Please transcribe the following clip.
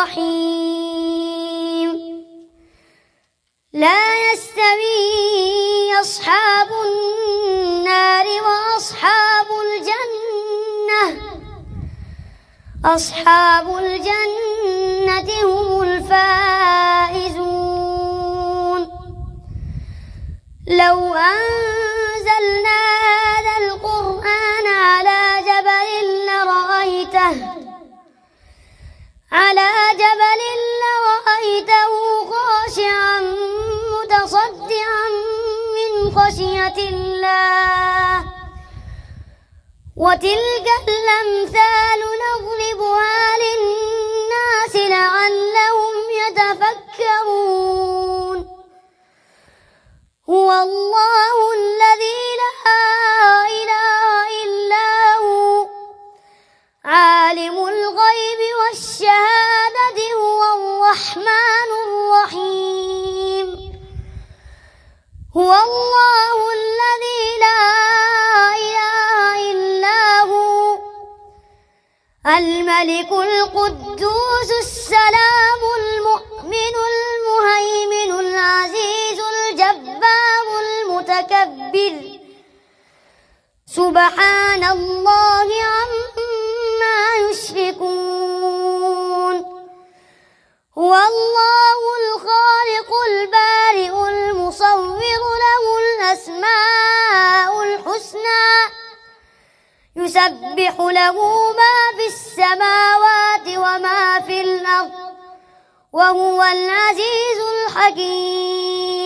الرحيم لا يستوي أصحاب النار وأصحاب الجنة أصحاب الجنة هم الفائزون لو أنزلنا هذا القرآن على جبل لرأيته خاشعا متصدعا من خشية الله وتلك الأمثال نضربها للناس لعلهم يتفكرون هو الله الذي لا إله إلا هو عالم الغيب والشهادة هو الرحمن الرحيم هو الله الذي لا إله إلا هو الملك القدوس السلام المؤمن المهيمن العزيز الجبار المتكبر سبحان الله عما يشركون هو الله الخالق البارئ المصور له الأسماء الحسنى يسبح له ما في السماوات وما في الأرض وهو العزيز الحكيم